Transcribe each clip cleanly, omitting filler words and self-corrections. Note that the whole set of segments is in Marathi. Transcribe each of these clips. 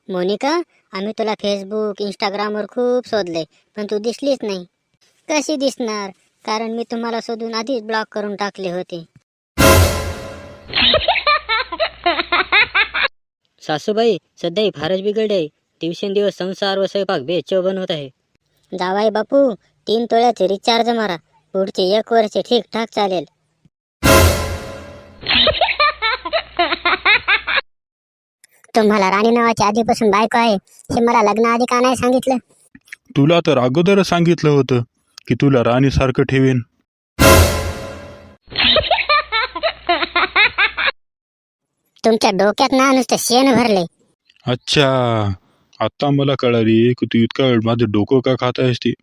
मोनिका, आम्ही तुला फेसबुक इंस्टाग्रामवर खूप शोधले, पण तू दिसलीच नाही. कशी दिसणार? कारण मी तुम्हाला शोधून आधीच ब्लॉक करून टाकले होते. सासूबाई, सध्या फारच बिघडे. दिवसेंदिवस संसार व स्वयंपाक बेचव बनवत आहे. जावाई बापू, 3 तोळ्याचे रिचार्ज मारा. पुढचे 1 वर्ष ठीकठाक चालेल. तुम्हाला राणी नावाची आधीपासून बायको आहे हे मला लग्नाआधी का नाही सांगितलं? तुला तर अगोदर सांगितलं होतं की तुला राणीसारखं ठेवेन. तुमच्या डोक्यात ना नुसतं शेण भरले. अच्छा, आता मला कळाली की तू इतका वेळ माझं डोकं का खात आहेस ती.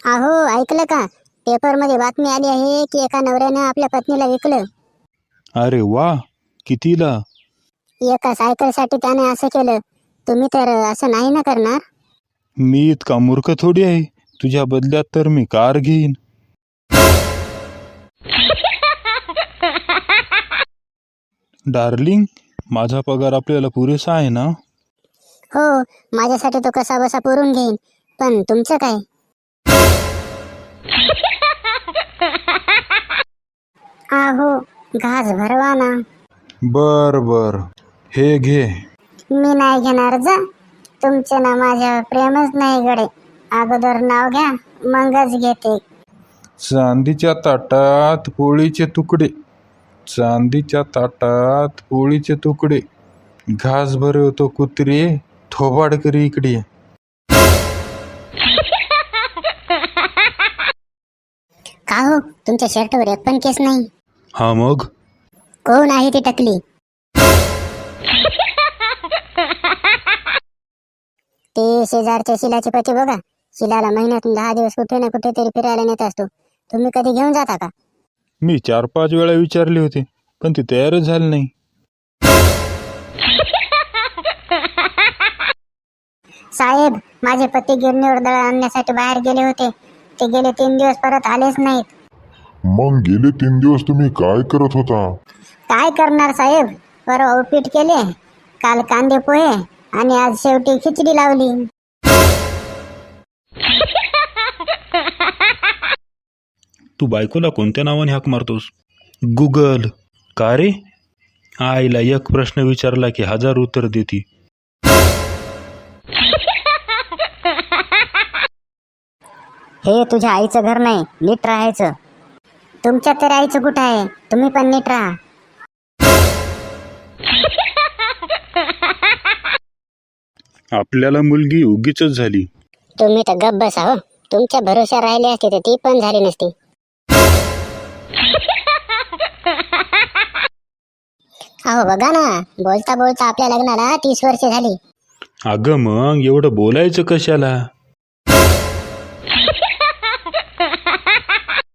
अहो, ऐकलं का? पेपरमध्ये बातमी आली आहे की एका नवऱ्यानं आपल्या पत्नीला विकलं. अरे वा, कितीला? एका सायकलसाठी त्याने असं केलं. तुम्ही तर असं नाही ना करणार? मी इतका मूर्ख थोडी आहे. तुझ्या बदल्यात तर मी कार घेईन. डार्लिंग, माझा पगार आपल्याला पुरेसा आहे ना? हो, माझ्यासाठी तो कसा बसा पुरून घेईन, पण तुमचं काय? आहो, घास भरवा ना. बर बर, हे घे. मी नाही घेणार जा. तुमचे ना माझ्यावर प्रेमच नाही गडे. अगोदर नाव घ्या, मगच घेते. चांदीच्या ताटात पोळीचे तुकडे, चांदीच्या ताटात पोळीचे तुकडे. घास भरवतो कुत्रे, थोबाड करी इकडे. का हो, तुमच्या शर्टवर एक पण केस नाही? हा मग? कोण आहे ती टकली? ते शेजारच्या शिलाचे पती बघा. शिलाला महिन्यातून 10 दिवस कुठे ना कुठे तरी फिरायला नेत असतो. तुम्ही कधी घेऊन जाता का? मी 4-5 वेळा विचारले होते, पण ती तयारच झाली नाही. साहेब, माझे पती गिरणीवर दळण आणण्यासाठी बाहेर गेले होते. ते गेले 3 दिवस परत आलेच नाहीत. मग गेले 3 दिवस तुम्ही काय करत होता? काय करणार साहेब? परवा उपीट केले, काल कांदे पोहे आणि आज शेवटी खिचडी लावली. तू बायकोला कोणत्या नावाने हाक मारतोस? गुगल. का रे? आईला एक प्रश्न विचारला की 1000 उत्तर देती. हे तुझ्या आईचं घर नाही, नीट राहायचं. तुमच्या तर आईचं कुठं आहे? तुम्ही पण नीट राहा. आपल्याला मुलगी उगीच झाली. तुम्ही तर गप्प बसा हो. तुमच्या भरोश्यावर राहिली असते तर ती पण झाली नसती. अहो बघा ना, बोलता बोलता आपल्या लग्नाला 30 वर्षे झाली. अगं मग एवढं बोलायचं कशाला?